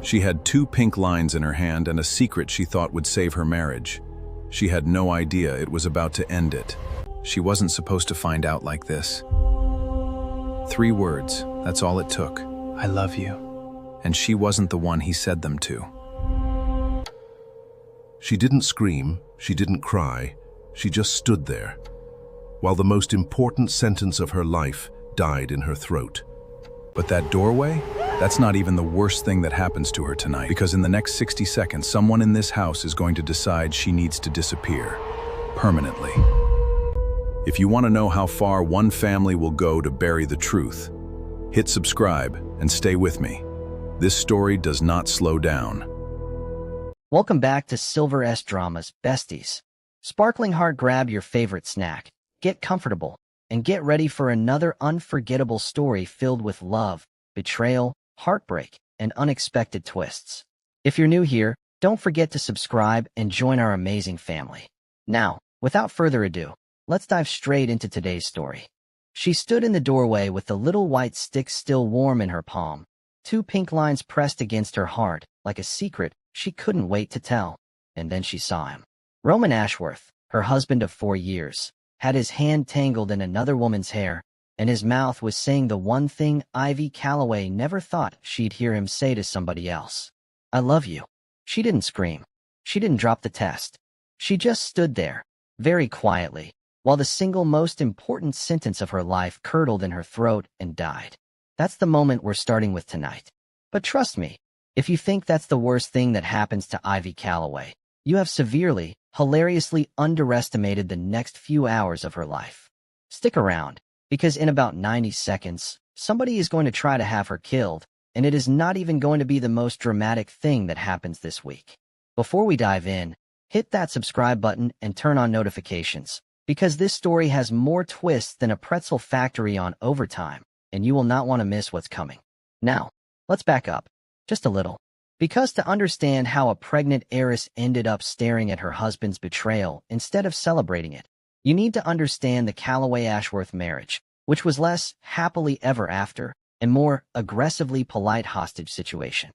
She had 2 pink lines in her hand and a secret she thought would save her marriage. She had no idea it was about to end it. She wasn't supposed to find out like this. 3 words, that's all it took. I love you. And she wasn't the one he said them to. She didn't scream, she didn't cry, she just stood there, while the most important sentence of her life died in her throat. But that doorway? That's not even the worst thing that happens to her tonight, because in the next 60 seconds, someone in this house is going to decide she needs to disappear. Permanently. If you want to know how far one family will go to bury the truth, hit subscribe and stay with me. This story does not slow down. Welcome back to Silver S Dramas, besties. Sparkling heart, grab your favorite snack, get comfortable, and get ready for another unforgettable story filled with love, betrayal, heartbreak, and unexpected twists. If you're new here, don't forget to subscribe and join our amazing family. Now, without further ado, let's dive straight into today's story. She stood in the doorway with the little white stick still warm in her palm, 2 pink lines pressed against her heart, like a secret she couldn't wait to tell. And then she saw him. Roman Ashworth, her husband of 4 years, had his hand tangled in another woman's hair, and his mouth was saying the one thing Ivy Calloway never thought she'd hear him say to somebody else. I love you. She didn't scream. She didn't drop the test. She just stood there, very quietly, while the single most important sentence of her life curdled in her throat and died. That's the moment we're starting with tonight. But trust me, if you think that's the worst thing that happens to Ivy Calloway, you have severely, hilariously underestimated the next few hours of her life. Stick around, because in about 90 seconds, somebody is going to try to have her killed, and it is not even going to be the most dramatic thing that happens this week. Before we dive in, hit that subscribe button and turn on notifications, because this story has more twists than a pretzel factory on overtime, and you will not want to miss what's coming. Now, let's back up, just a little. Because to understand how a pregnant heiress ended up staring at her husband's betrayal instead of celebrating it, you need to understand the Calloway-Ashworth marriage, which was less happily ever after and more aggressively polite hostage situation.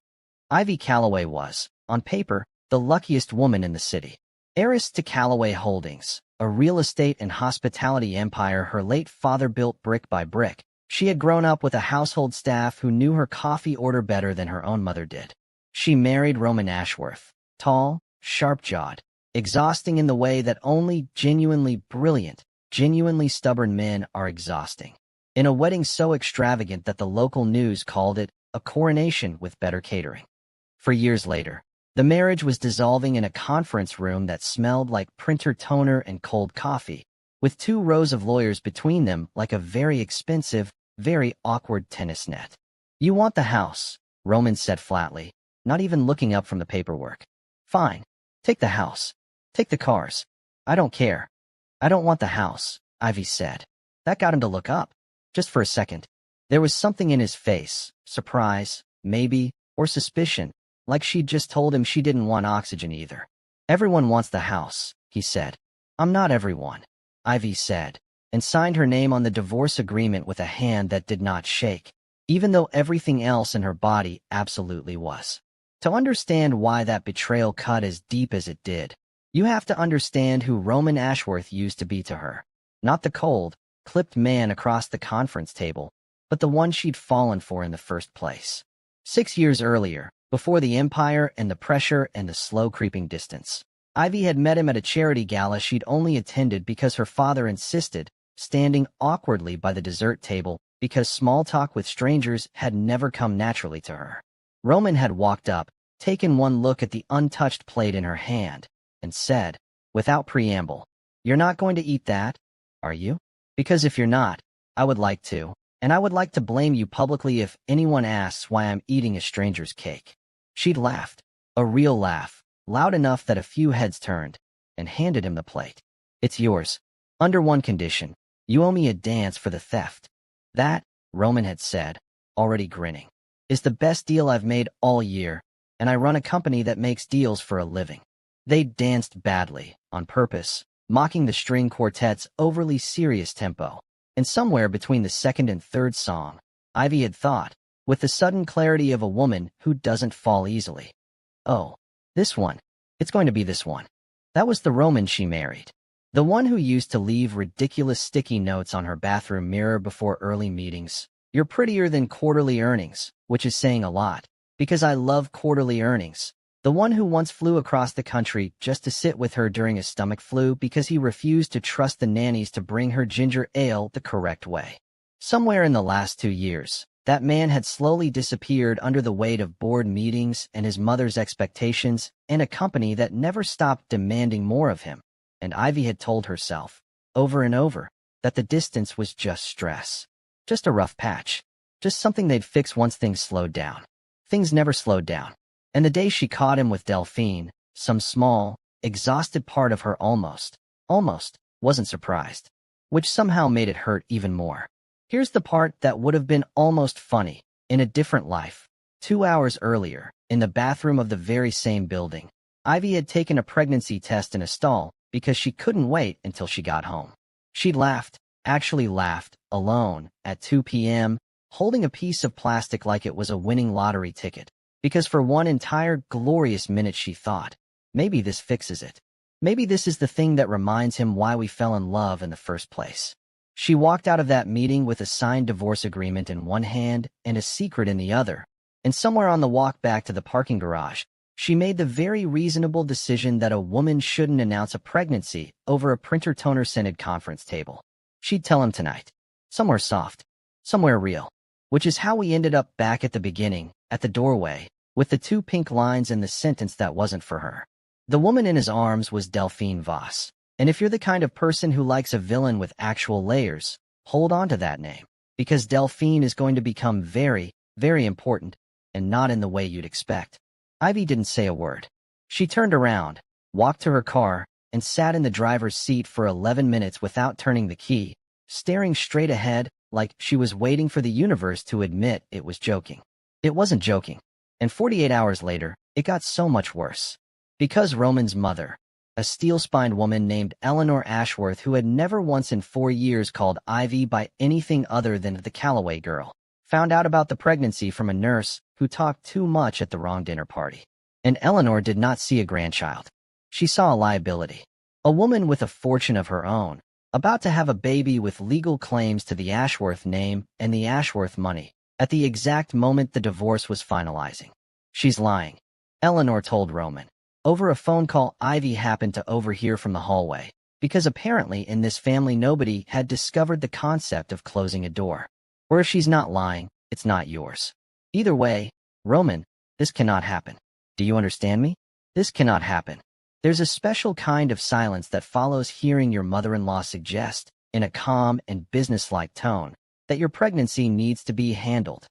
Ivy Calloway was, on paper, the luckiest woman in the city. Heiress to Calloway Holdings, a real estate and hospitality empire her late father built brick by brick, she had grown up with a household staff who knew her coffee order better than her own mother did. She married Roman Ashworth, tall, sharp-jawed, exhausting in the way that only genuinely brilliant, genuinely stubborn men are exhausting. In a wedding so extravagant that the local news called it a coronation with better catering. For years later, the marriage was dissolving in a conference room that smelled like printer toner and cold coffee, with 2 rows of lawyers between them like a very expensive, very awkward tennis net. You want the house, Roman said flatly, not even looking up from the paperwork. Fine. Take the house. Take the cars. I don't care. I don't want the house, Ivy said. That got him to look up. Just for a second. There was something in his face, surprise, maybe, or suspicion, like she'd just told him she didn't want oxygen either. Everyone wants the house, he said. I'm not everyone, Ivy said, and signed her name on the divorce agreement with a hand that did not shake, even though everything else in her body absolutely was. To understand why that betrayal cut as deep as it did, you have to understand who Roman Ashworth used to be to her. Not the cold, clipped man across the conference table, but the one she'd fallen for in the first place. 6 years earlier, before the empire and the pressure and the slow creeping distance, Ivy had met him at a charity gala she'd only attended because her father insisted, standing awkwardly by the dessert table because small talk with strangers had never come naturally to her. Roman had walked up, taken one look at the untouched plate in her hand, and said, without preamble, "You're not going to eat that, are you? Because if you're not, I would like to, and I would like to blame you publicly if anyone asks why I'm eating a stranger's cake." She'd laughed, a real laugh, loud enough that a few heads turned, and handed him the plate. "It's yours. Under one condition. You owe me a dance for the theft." "That," Roman had said, already grinning, "is the best deal I've made all year, and I run a company that makes deals for a living." They danced badly, on purpose, mocking the string quartet's overly serious tempo, and somewhere between the second and third song, Ivy had thought, with the sudden clarity of a woman who doesn't fall easily. Oh, this one. It's going to be this one. That was the Roman she married. The one who used to leave ridiculous sticky notes on her bathroom mirror before early meetings. You're prettier than quarterly earnings, which is saying a lot, because I love quarterly earnings. The one who once flew across the country just to sit with her during a stomach flu because he refused to trust the nannies to bring her ginger ale the correct way. Somewhere in the last 2 years, that man had slowly disappeared under the weight of board meetings and his mother's expectations and a company that never stopped demanding more of him. And Ivy had told herself, over and over, that the distance was just stress. Just a rough patch. Just something they'd fix once things slowed down. Things never slowed down. And the day she caught him with Delphine, some small, exhausted part of her almost, wasn't surprised. Which somehow made it hurt even more. Here's the part that would have been almost funny, in a different life. 2 hours earlier, in the bathroom of the very same building, Ivy had taken a pregnancy test in a stall because she couldn't wait until she got home. She'd actually laughed, alone, at 2 p.m., holding a piece of plastic like it was a winning lottery ticket, because for one entire glorious minute she thought, maybe this fixes it. Maybe this is the thing that reminds him why we fell in love in the first place. She walked out of that meeting with a signed divorce agreement in one hand and a secret in the other, and somewhere on the walk back to the parking garage, she made the very reasonable decision that a woman shouldn't announce a pregnancy over a printer toner-scented conference table. She'd tell him tonight. Somewhere soft. Somewhere real. Which is how we ended up back at the beginning, at the doorway, with the 2 pink lines and the sentence that wasn't for her. The woman in his arms was Delphine Voss. And if you're the kind of person who likes a villain with actual layers, hold on to that name. Because Delphine is going to become very, very important, and not in the way you'd expect. Ivy didn't say a word. She turned around, walked to her car, and sat in the driver's seat for 11 minutes without turning the key, staring straight ahead like she was waiting for the universe to admit it was joking. It wasn't joking. And 48 hours later, it got so much worse. Because Roman's mother, a steel-spined woman named Eleanor Ashworth who had never once in 4 years called Ivy by anything other than the Calloway girl, found out about the pregnancy from a nurse who talked too much at the wrong dinner party. And Eleanor did not see a grandchild. She saw a liability. A woman with a fortune of her own, about to have a baby with legal claims to the Ashworth name and the Ashworth money, at the exact moment the divorce was finalizing. She's lying, Eleanor told Roman. Over a phone call Ivy happened to overhear from the hallway, because apparently in this family nobody had discovered the concept of closing a door. Or if she's not lying, it's not yours. Either way, Roman, this cannot happen. Do you understand me? This cannot happen. There's a special kind of silence that follows hearing your mother-in-law suggest, in a calm and businesslike tone, that your pregnancy needs to be handled.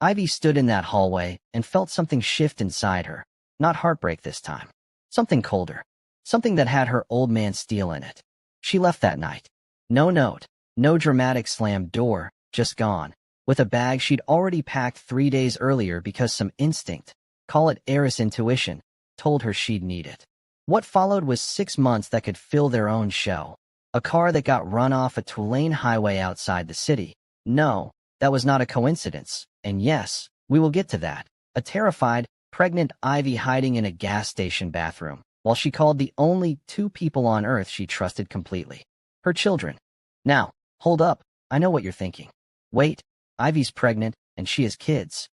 Ivy stood in that hallway and felt something shift inside her. Not heartbreak this time. Something colder. Something that had her old man steel in it. She left that night. No note, no dramatic slammed door, just gone, with a bag she'd already packed 3 days earlier because some instinct, call it heiress intuition, told her she'd need it. What followed was 6 months that could fill their own show. A car that got run off a two-lane highway outside the city. No, that was not a coincidence. And yes, we will get to that. A terrified, pregnant Ivy hiding in a gas station bathroom, while she called the only 2 people on Earth she trusted completely. Her children. Now, hold up, I know what you're thinking. Wait, Ivy's pregnant, and she has kids.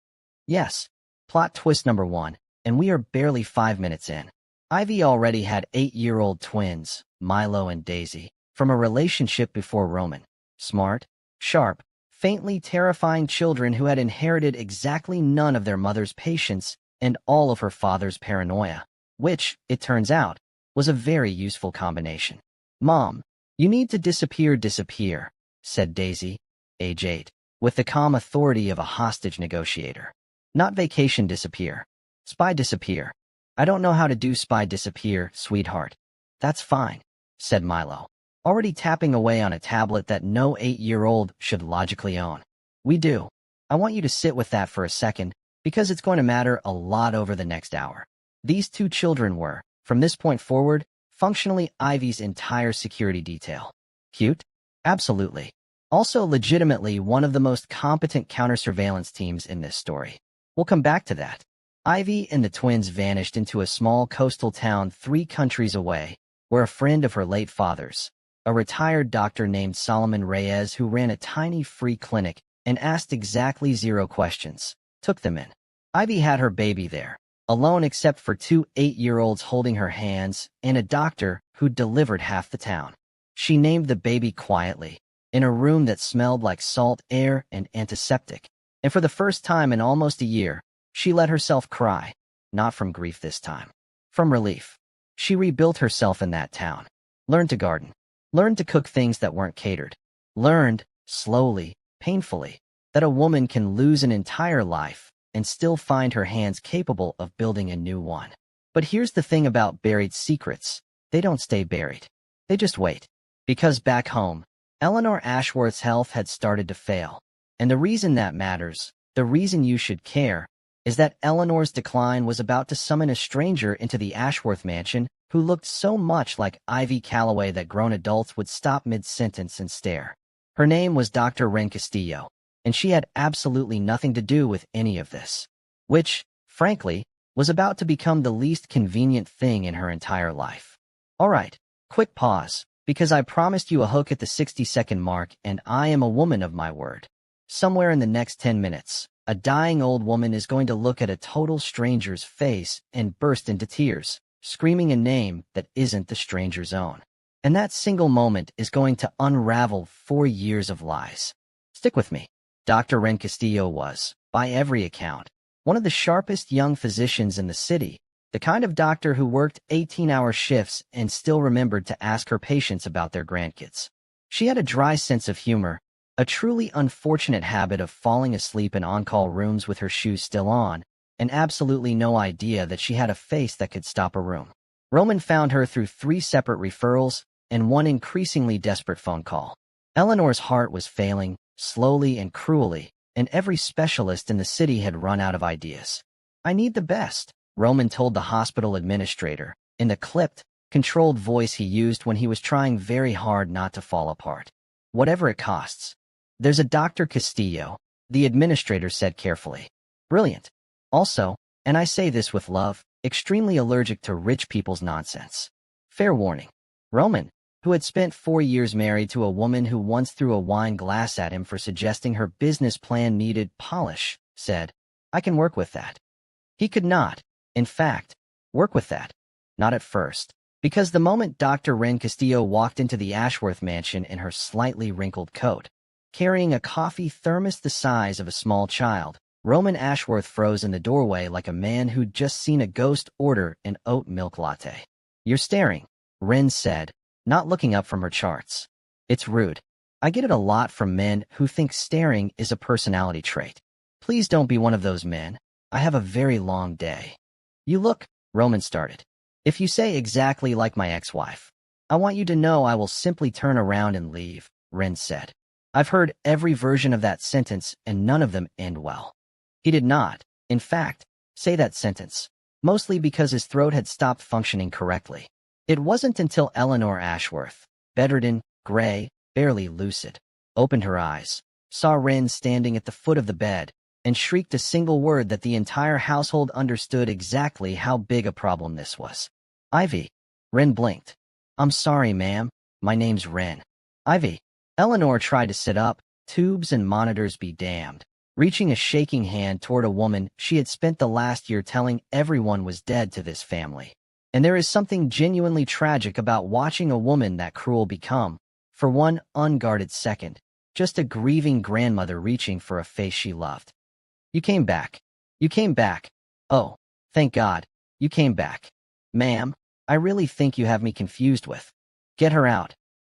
Yes. Plot twist number 1, and we are barely 5 minutes in. Ivy already had 8-year-old twins, Milo and Daisy, from a relationship before Roman. Smart, sharp, faintly terrifying children who had inherited exactly none of their mother's patience and all of her father's paranoia, which, it turns out, was a very useful combination. Mom, you need to disappear, said Daisy, age 8, with the calm authority of a hostage negotiator. Not vacation disappear. Spy disappear. I don't know how to do spy disappear, sweetheart. That's fine, said Milo, already tapping away on a tablet that no 8-year-old should logically own. We do. I want you to sit with that for a second, because it's going to matter a lot over the next hour. These 2 children were, from this point forward, functionally Ivy's entire security detail. Cute? Absolutely. Also legitimately one of the most competent counter-surveillance teams in this story. We'll come back to that. Ivy and the twins vanished into a small coastal town 3 countries away, where a friend of her late father's, a retired doctor named Solomon Reyes who ran a tiny free clinic and asked exactly 0 questions, took them in. Ivy had her baby there, alone except for 2 8-year-olds holding her hands and a doctor who delivered half the town. She named the baby quietly, in a room that smelled like salt air and antiseptic, and for the first time in almost a year, she let herself cry, not from grief this time, from relief. She rebuilt herself in that town, learned to garden, learned to cook things that weren't catered, learned, slowly, painfully, that a woman can lose an entire life and still find her hands capable of building a new one. But here's the thing about buried secrets. They don't stay buried. They just wait. Because back home, Eleanor Ashworth's health had started to fail. And the reason that matters, the reason you should care, is that Eleanor's decline was about to summon a stranger into the Ashworth mansion who looked so much like Ivy Calloway that grown adults would stop mid-sentence and stare. Her name was Dr. Ren Castillo, and she had absolutely nothing to do with any of this, which, frankly, was about to become the least convenient thing in her entire life. All right, quick pause, because I promised you a hook at the 60-second mark and I am a woman of my word. Somewhere in the next 10 minutes, a dying old woman is going to look at a total stranger's face and burst into tears, screaming a name that isn't the stranger's own. And that single moment is going to unravel 4 years of lies. Stick with me. Dr. Ren Castillo was, by every account, one of the sharpest young physicians in the city, the kind of doctor who worked 18-hour shifts and still remembered to ask her patients about their grandkids. She had a dry sense of humor, a truly unfortunate habit of falling asleep in on-call rooms with her shoes still on, and absolutely no idea that she had a face that could stop a room. Roman found her through 3 separate referrals and 1 increasingly desperate phone call. Eleanor's heart was failing, slowly and cruelly, and every specialist in the city had run out of ideas. "I need the best," Roman told the hospital administrator, in the clipped, controlled voice he used when he was trying very hard not to fall apart. "Whatever it costs." "There's a Dr. Castillo," the administrator said carefully. "Brilliant. Also, and I say this with love, extremely allergic to rich people's nonsense. Fair warning." Roman, who had spent 4 years married to a woman who once threw a wine glass at him for suggesting her business plan needed polish, said, "I can work with that." He could not, in fact, work with that. Not at first. Because the moment Dr. Ren Castillo walked into the Ashworth mansion in her slightly wrinkled coat, carrying a coffee thermos the size of a small child, Roman Ashworth froze in the doorway like a man who'd just seen a ghost order an oat milk latte. "You're staring," Ren said, not looking up from her charts. "It's rude. I get it a lot from men who think staring is a personality trait. Please don't be one of those men. I have a very long day." "You look," Roman started. "If you say exactly like my ex-wife, I want you to know I will simply turn around and leave," Ren said. "I've heard every version of that sentence and none of them end well." He did not, in fact, say that sentence, mostly because his throat had stopped functioning correctly. It wasn't until Eleanor Ashworth, bedridden, gray, barely lucid, opened her eyes, saw Ren standing at the foot of the bed, and shrieked a single word that the entire household understood exactly how big a problem this was. "Ivy." Ren blinked. "I'm sorry, ma'am. My name's Ren." "Ivy." Eleanor tried to sit up, tubes and monitors be damned, reaching a shaking hand toward a woman she had spent the last year telling everyone was dead to this family. And there is something genuinely tragic about watching a woman that cruel become, for one unguarded second, just a grieving grandmother reaching for a face she loved. "You came back. You came back. Oh, thank God, you came back. Ma'am, I really think you have me confused with." "Get her out,"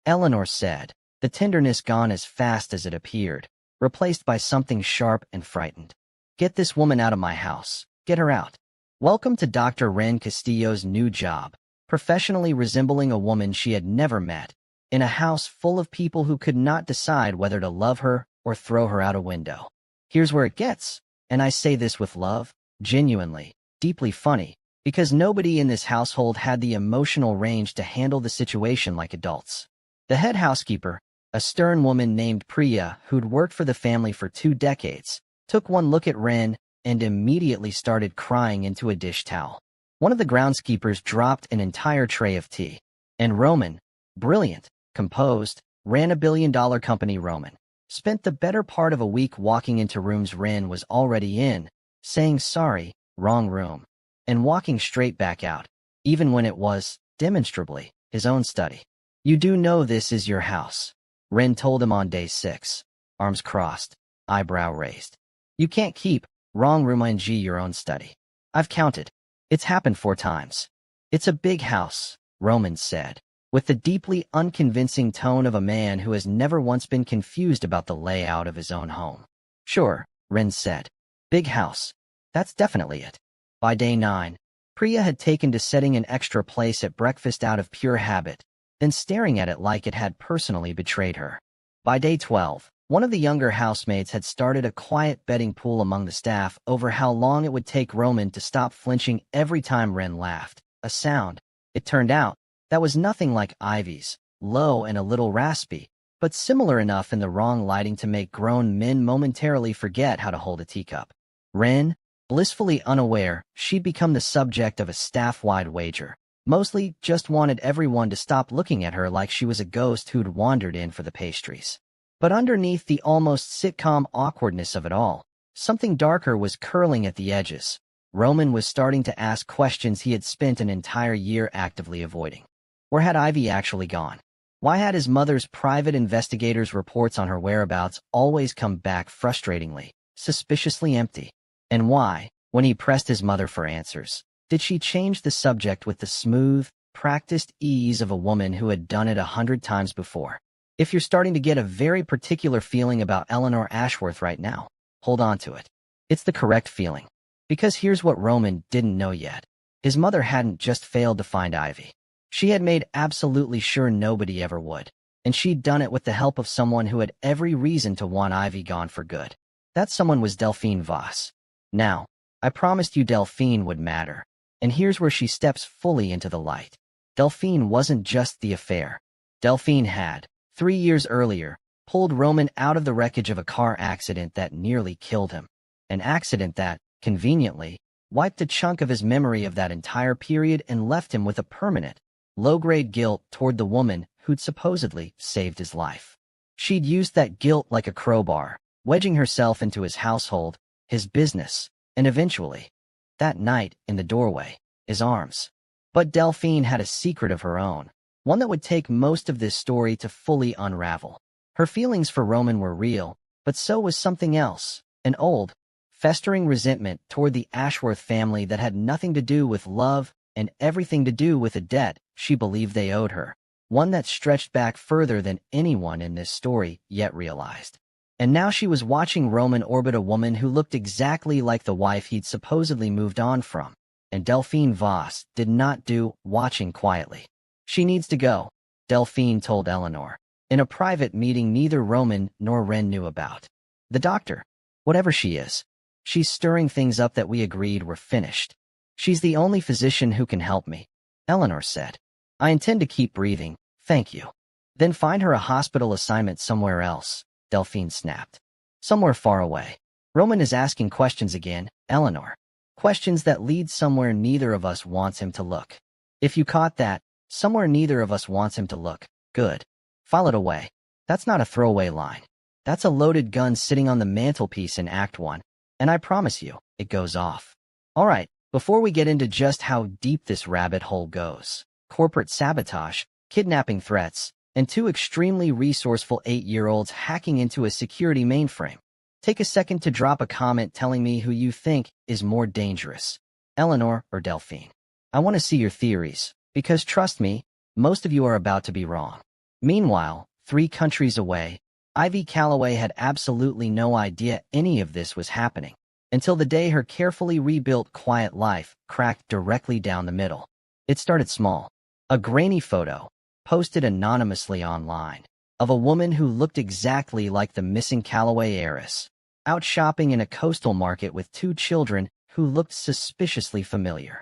Eleanor said, the tenderness gone as fast as it appeared, replaced by something sharp and frightened. "Get this woman out of my house. Get her out." Welcome to Dr. Ren Castillo's new job, professionally resembling a woman she had never met, in a house full of people who could not decide whether to love her or throw her out a window. Here's where it gets, and I say this with love, genuinely, deeply funny, because nobody in this household had the emotional range to handle the situation like adults. The head housekeeper, a A stern woman named Priya, who'd worked for the family for 2 decades, took one look at Ren and immediately started crying into a dish towel. One of the groundskeepers dropped an entire tray of tea. And Roman, brilliant, composed, ran a billion-dollar company. Roman spent the better part of a week walking into rooms Ren was already in, saying sorry, wrong room, and walking straight back out, even when it was, demonstrably, his own study. You do know this is your house, Ren told him on day 6, arms crossed, eyebrow raised. You can't keep, wrong room ing your own study. I've counted. It's happened 4 times. It's a big house, Roman said, with the deeply unconvincing tone of a man who has never once been confused about the layout of his own home. Sure, Ren said. Big house. That's definitely it. By day 9, Priya had taken to setting an extra place at breakfast out of pure habit, then staring at it like it had personally betrayed her. By day 12, one of the younger housemates had started a quiet betting pool among the staff over how long it would take Roman to stop flinching every time Ren laughed. A sound, it turned out, that was nothing like Ivy's, low and a little raspy, but similar enough in the wrong lighting to make grown men momentarily forget how to hold a teacup. Ren, blissfully unaware, she'd become the subject of a staff-wide wager, mostly just wanted everyone to stop looking at her like she was a ghost who'd wandered in for the pastries. But underneath the almost sitcom awkwardness of it all, something darker was curling at the edges. Roman was starting to ask questions he had spent an entire year actively avoiding. Where had Ivy actually gone? Why had his mother's private investigators' reports on her whereabouts always come back frustratingly, suspiciously empty? And why, when he pressed his mother for answers, did she change the subject with the smooth, practiced ease of a woman who had done it 100 times before? If you're starting to get a very particular feeling about Eleanor Ashworth right now, hold on to it. It's the correct feeling. Because here's what Roman didn't know yet. His mother hadn't just failed to find Ivy. She had made absolutely sure nobody ever would. And she'd done it with the help of someone who had every reason to want Ivy gone for good. That someone was Delphine Voss. Now, I promised you Delphine would matter. And here's where she steps fully into the light. Delphine wasn't just the affair. Delphine had, 3 years earlier, pulled Roman out of the wreckage of a car accident that nearly killed him. An accident that, conveniently, wiped a chunk of his memory of that entire period and left him with a permanent, low-grade guilt toward the woman who'd supposedly saved his life. She'd used that guilt like a crowbar, wedging herself into his household, his business, and eventually, that night in the doorway, his arms. But Delphine had a secret of her own, one that would take most of this story to fully unravel. Her feelings for Roman were real, but so was something else, an old, festering resentment toward the Ashworth family that had nothing to do with love and everything to do with a debt she believed they owed her, one that stretched back further than anyone in this story yet realized. And now she was watching Roman orbit a woman who looked exactly like the wife he'd supposedly moved on from, and Delphine Voss did not do watching quietly. She needs to go, Delphine told Eleanor, in a private meeting neither Roman nor Ren knew about. The doctor, whatever she is, she's stirring things up that we agreed were finished. She's the only physician who can help me, Eleanor said. I intend to keep breathing, thank you. Then find her a hospital assignment somewhere else, Delphine snapped. Somewhere far away. Roman is asking questions again, Eleanor. Questions that lead somewhere neither of us wants him to look. If you caught that, somewhere neither of us wants him to look. Good. File it away. That's not a throwaway line. That's a loaded gun sitting on the mantelpiece in Act 1. And I promise you, it goes off. All right, before we get into just how deep this rabbit hole goes, corporate sabotage, kidnapping threats, and 2 extremely resourceful 8-year-olds hacking into a security mainframe. Take a second to drop a comment telling me who you think is more dangerous, Eleanor or Delphine. I want to see your theories, because trust me, most of you are about to be wrong. Meanwhile, 3 countries away, Ivy Calloway had absolutely no idea any of this was happening, until the day her carefully rebuilt quiet life cracked directly down the middle. It started small. A grainy photo, posted anonymously online, of a woman who looked exactly like the missing Calloway heiress, out shopping in a coastal market with 2 children who looked suspiciously familiar.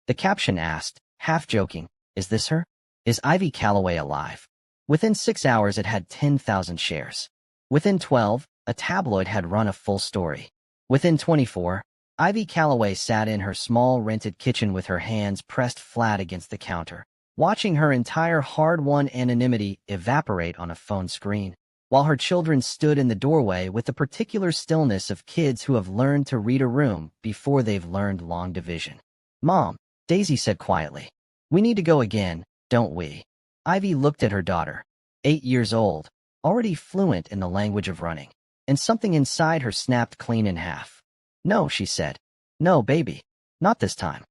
The caption asked, half joking, is this her? Is Ivy Calloway alive? Within 6 hours, it had 10,000 shares. Within 12, a tabloid had run a full story. Within 24, Ivy Calloway sat in her small rented kitchen with her hands pressed flat against the counter, watching her entire hard-won anonymity evaporate on a phone screen, while her children stood in the doorway with the particular stillness of kids who have learned to read a room before they've learned long division. "Mom," Daisy said quietly, "we need to go again, don't we?" Ivy looked at her daughter, 8 years old, already fluent in the language of running, and something inside her snapped clean in half. "No," she said. "No, baby. Not this time.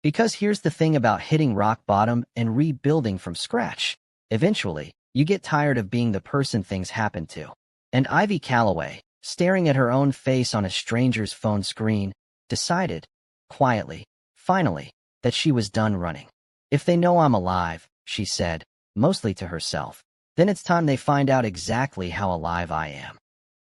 Because here's the thing about hitting rock bottom and rebuilding from scratch. Eventually, you get tired of being the person things happen to." And Ivy Calloway, staring at her own face on a stranger's phone screen, decided, quietly, finally, that she was done running. "If they know I'm alive," she said, mostly to herself, "then it's time they find out exactly how alive I am."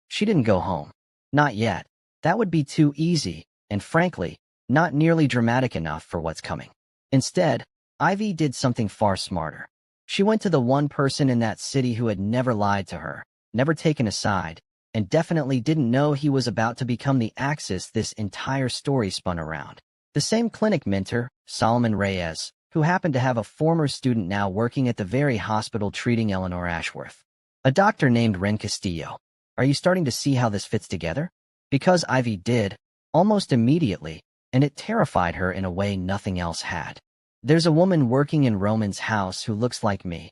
She didn't go home. Not yet. That would be too easy, and frankly, not nearly dramatic enough for what's coming. Instead, Ivy did something far smarter. She went to the one person in that city who had never lied to her, never taken a side, and definitely didn't know he was about to become the axis this entire story spun around. The same clinic mentor, Solomon Reyes, who happened to have a former student now working at the very hospital treating Eleanor Ashworth. A doctor named Ren Castillo. Are you starting to see how this fits together? Because Ivy did, almost immediately, and it terrified her in a way nothing else had. "There's a woman working in Roman's house who looks like me,"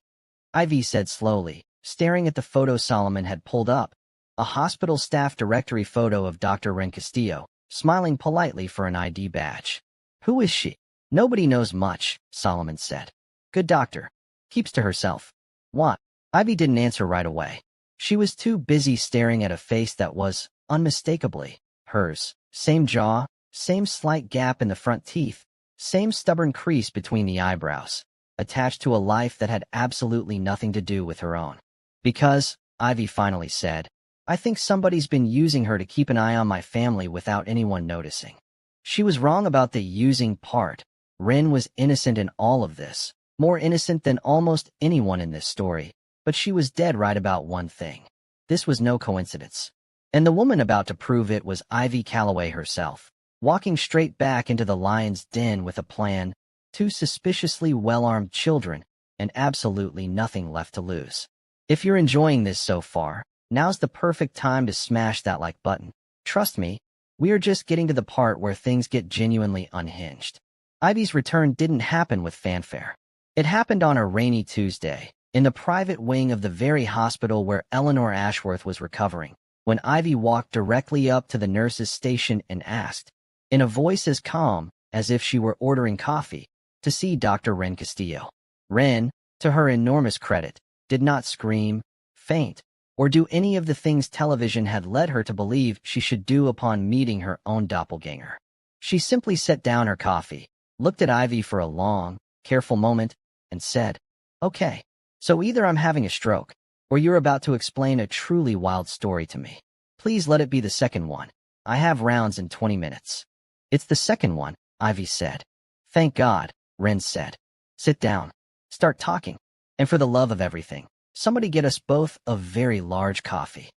Ivy said slowly, staring at the photo Solomon had pulled up, a hospital staff directory photo of Dr. Ren Castillo, smiling politely for an ID badge. "Who is she?" "Nobody knows much," Solomon said. "Good doctor. Keeps to herself." "What?" Ivy didn't answer right away. She was too busy staring at a face that was, unmistakably, hers. Same jaw, same slight gap in the front teeth, same stubborn crease between the eyebrows, attached to a life that had absolutely nothing to do with her own. "Because," Ivy finally said, "I think somebody's been using her to keep an eye on my family without anyone noticing." She was wrong about the using part. Ren was innocent in all of this, more innocent than almost anyone in this story, but she was dead right about one thing. This was no coincidence. And the woman about to prove it was Ivy Calloway herself, walking straight back into the lion's den with a plan, 2 suspiciously well-armed children, and absolutely nothing left to lose. If you're enjoying this so far, now's the perfect time to smash that like button. Trust me, we are just getting to the part where things get genuinely unhinged. Ivy's return didn't happen with fanfare. It happened on a rainy Tuesday, in the private wing of the very hospital where Eleanor Ashworth was recovering, when Ivy walked directly up to the nurse's station and asked, in a voice as calm as if she were ordering coffee, to see Dr. Ren Castillo. Ren, to her enormous credit, did not scream, faint, or do any of the things television had led her to believe she should do upon meeting her own doppelganger. She simply set down her coffee, looked at Ivy for a long, careful moment, and said, "Okay, so either I'm having a stroke, or you're about to explain a truly wild story to me. Please let it be the second one. I have rounds in 20 minutes. "It's the second one," Ivy said. "Thank God," Ren said. "Sit down. Start talking. And for the love of everything, somebody get us both a very large coffee.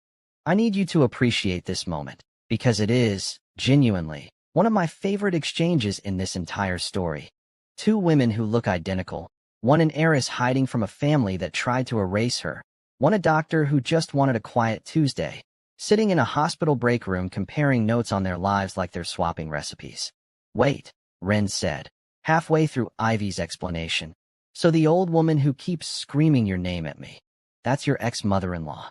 I need you to appreciate this moment, because it is, genuinely, one of my favorite exchanges in this entire story. 2 women who look identical, one an heiress hiding from a family that tried to erase her, one a doctor who just wanted a quiet Tuesday, sitting in a hospital break room comparing notes on their lives like they're swapping recipes." "Wait," Ren said, halfway through Ivy's explanation. "So the old woman who keeps screaming your name at me, that's your ex-mother-in-law."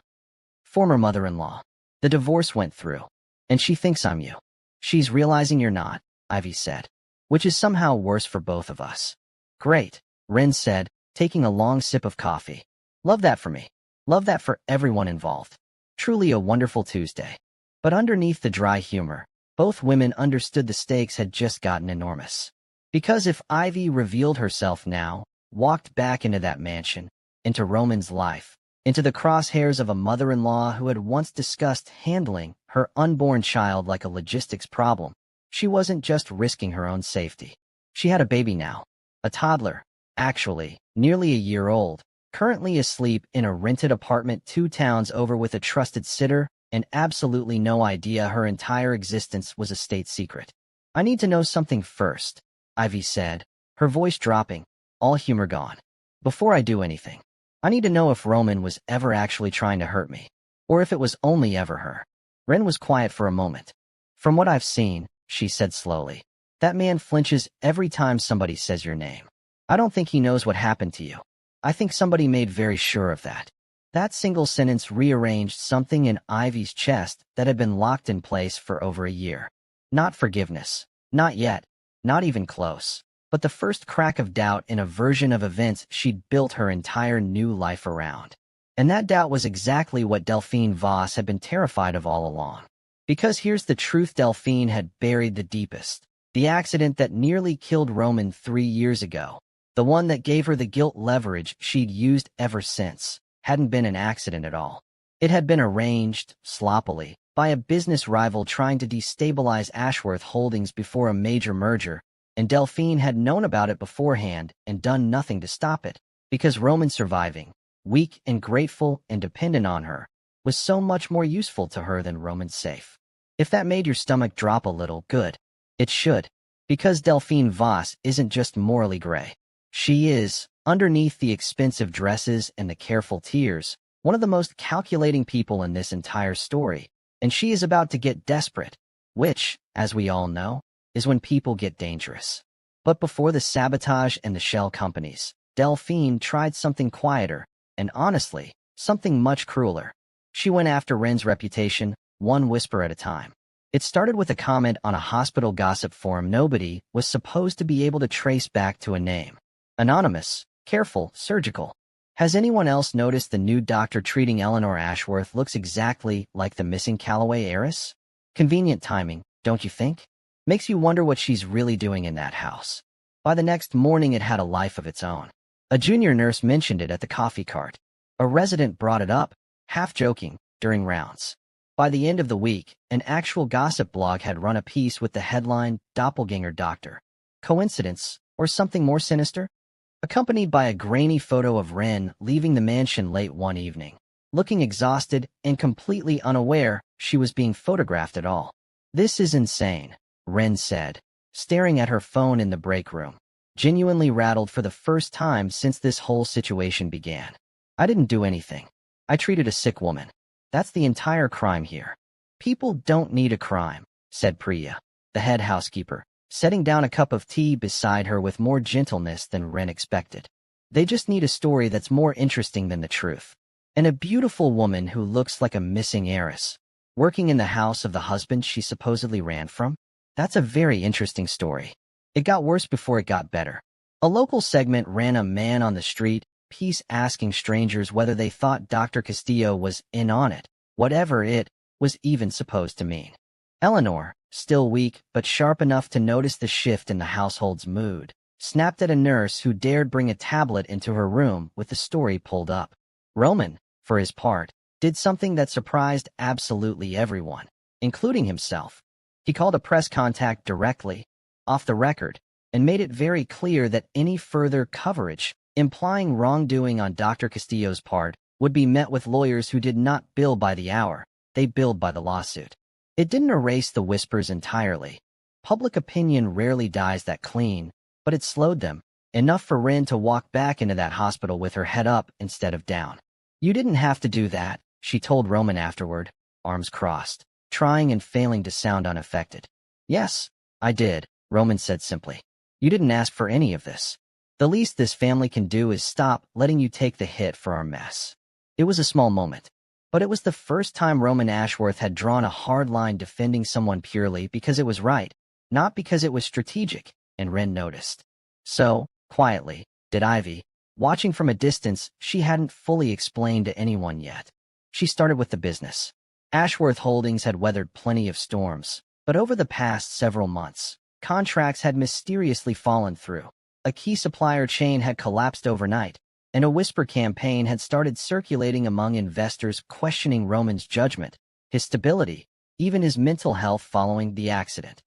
"Former mother-in-law. The divorce went through, and she thinks I'm you." "She's realizing you're not," Ivy said, "which is somehow worse for both of us." "Great," Ren said, taking a long sip of coffee. "Love that for me. Love that for everyone involved. Truly a wonderful Tuesday." But underneath the dry humor, both women understood the stakes had just gotten enormous. Because if Ivy revealed herself now, walked back into that mansion, into Roman's life, into the crosshairs of a mother-in-law who had once discussed handling her unborn child like a logistics problem, she wasn't just risking her own safety. She had a baby now, a toddler, actually, nearly a year old, currently asleep in a rented apartment 2 towns over with a trusted sitter, and absolutely no idea her entire existence was a state secret. I need to know something first, Ivy said, her voice dropping, all humor gone. Before I do anything, I need to know if Roman was ever actually trying to hurt me, or if it was only ever her. Ren was quiet for a moment. From what I've seen, she said slowly, that man flinches every time somebody says your name. I don't think he knows what happened to you. I think somebody made very sure of that. That single sentence rearranged something in Ivy's chest that had been locked in place for over a year. Not forgiveness. Not yet. Not even close. But the first crack of doubt in a version of events she'd built her entire new life around. And that doubt was exactly what Delphine Voss had been terrified of all along. Because here's the truth Delphine had buried the deepest. The accident that nearly killed Roman 3 years ago, the one that gave her the guilt leverage she'd used ever since, hadn't been an accident at all. It had been arranged, sloppily, by a business rival trying to destabilize Ashworth Holdings before a major merger, and Delphine had known about it beforehand and done nothing to stop it, because Roman surviving, weak and grateful and dependent on her, was so much more useful to her than Roman's safe. If that made your stomach drop a little, good. It should. Because Delphine Voss isn't just morally gray. She is, underneath the expensive dresses and the careful tears, one of the most calculating people in this entire story, and she is about to get desperate, which, as we all know, is when people get dangerous. But before the sabotage and the shell companies, Delphine tried something quieter, and honestly, something much crueler. She went after Ren's reputation, one whisper at a time. It started with a comment on a hospital gossip forum nobody was supposed to be able to trace back to a name. Anonymous, careful, surgical. Has anyone else noticed the new doctor treating Eleanor Ashworth looks exactly like the missing Calloway heiress? Convenient timing, don't you think? Makes you wonder what she's really doing in that house. By the next morning it had a life of its own. A junior nurse mentioned it at the coffee cart. A resident brought it up, half joking, during rounds. By the end of the week, an actual gossip blog had run a piece with the headline, Doppelganger Doctor. Coincidence, or something more sinister? Accompanied by a grainy photo of Ren leaving the mansion late one evening, looking exhausted and completely unaware she was being photographed at all. This is insane, Ren said, staring at her phone in the break room, genuinely rattled for the first time since this whole situation began. I didn't do anything. I treated a sick woman. That's the entire crime here. People don't need a crime, said Priya, the head housekeeper, setting down a cup of tea beside her with more gentleness than Ren expected. They just need a story that's more interesting than the truth. And a beautiful woman who looks like a missing heiress, working in the house of the husband she supposedly ran from? That's a very interesting story. It got worse before it got better. A local segment ran a man on the street, piece asking strangers whether they thought Dr. Castillo was in on it, whatever it was even supposed to mean. Eleanor, still weak but sharp enough to notice the shift in the household's mood, snapped at a nurse who dared bring a tablet into her room with the story pulled up. Roman, for his part, did something that surprised absolutely everyone, including himself. He called a press contact directly, off the record, and made it very clear that any further coverage implying wrongdoing on Dr. Castillo's part would be met with lawyers who did not bill by the hour, they billed by the lawsuit. It didn't erase the whispers entirely. Public opinion rarely dies that clean, but it slowed them, enough for Ren to walk back into that hospital with her head up instead of down. You didn't have to do that, she told Roman afterward, arms crossed, trying and failing to sound unaffected. Yes, I did, Roman said simply. You didn't ask for any of this. The least this family can do is stop letting you take the hit for our mess. It was a small moment, but it was the first time Roman Ashworth had drawn a hard line defending someone purely because it was right, not because it was strategic, and Ren noticed. So, quietly, did Ivy, watching from a distance she hadn't fully explained to anyone yet. She started with the business. Ashworth Holdings had weathered plenty of storms, but over the past several months, contracts had mysteriously fallen through. A key supplier chain had collapsed overnight, and a whisper campaign had started circulating among investors questioning Roman's judgment, his stability, even his mental health following the accident.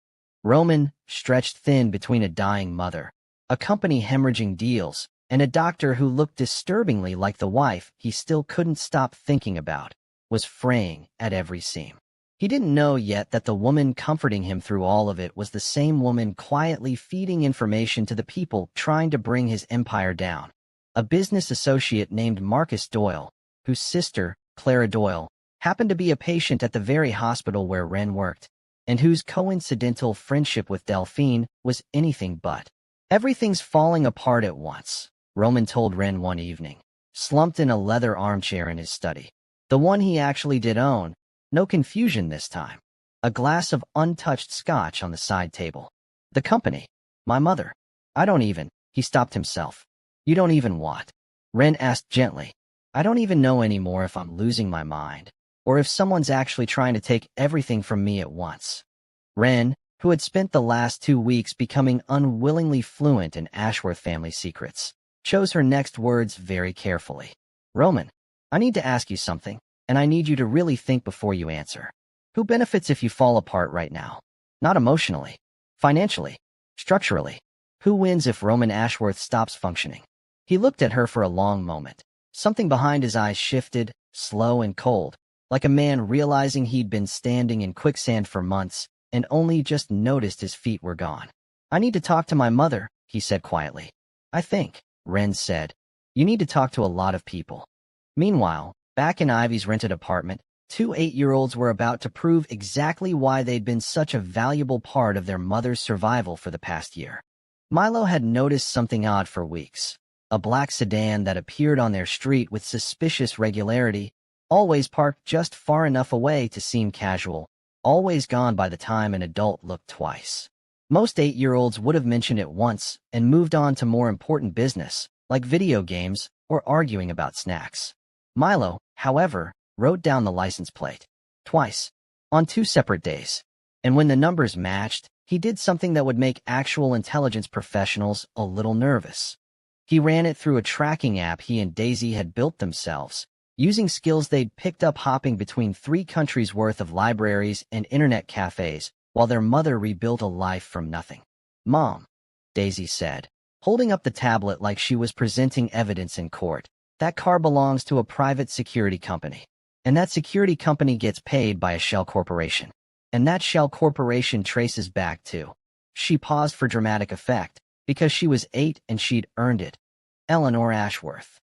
Roman, stretched thin between a dying mother, a company hemorrhaging deals, and a doctor who looked disturbingly like the wife he still couldn't stop thinking about, was fraying at every seam. He didn't know yet that the woman comforting him through all of it was the same woman quietly feeding information to the people trying to bring his empire down. A business associate named Marcus Doyle, whose sister, Clara Doyle, happened to be a patient at the very hospital where Ren worked, and whose coincidental friendship with Delphine was anything but. "Everything's falling apart at once," Roman told Ren one evening, slumped in a leather armchair in his study. The one he actually did own. No confusion this time. A glass of untouched scotch on the side table. "The company. My mother. I don't even—" He stopped himself. "You don't even what?" Ren asked gently. "I don't even know anymore if I'm losing my mind, or if someone's actually trying to take everything from me at once." Ren, who had spent the last 2 weeks becoming unwillingly fluent in Ashworth family secrets, chose her next words very carefully. "Roman, I need to ask you something, and I need you to really think before you answer. Who benefits if you fall apart right now? Not emotionally, financially, structurally. Who wins if Roman Ashworth stops functioning?" He looked at her for a long moment. Something behind his eyes shifted, slow and cold, like a man realizing he'd been standing in quicksand for months and only just noticed his feet were gone. "I need to talk to my mother," he said quietly. "I think," Ren said, "you need to talk to a lot of people." Meanwhile, back in Ivy's rented apartment, 2 8-year-olds were about to prove exactly why they'd been such a valuable part of their mother's survival for the past year. Milo had noticed something odd for weeks. A black sedan that appeared on their street with suspicious regularity, always parked just far enough away to seem casual, always gone by the time an adult looked twice. Most 8-year-olds would have mentioned it once and moved on to more important business, like video games or arguing about snacks. Milo, however, wrote down the license plate. Twice. On 2 separate days. And when the numbers matched, he did something that would make actual intelligence professionals a little nervous. He ran it through a tracking app he and Daisy had built themselves, using skills they'd picked up hopping between 3 countries' worth of libraries and internet cafes while their mother rebuilt a life from nothing. "Mom," Daisy said, holding up the tablet like she was presenting evidence in court, "that car belongs to a private security company. And that security company gets paid by a shell corporation. And that shell corporation traces back to—" She paused for dramatic effect, because she was 8 and she'd earned it. "Eleanor Ashworth."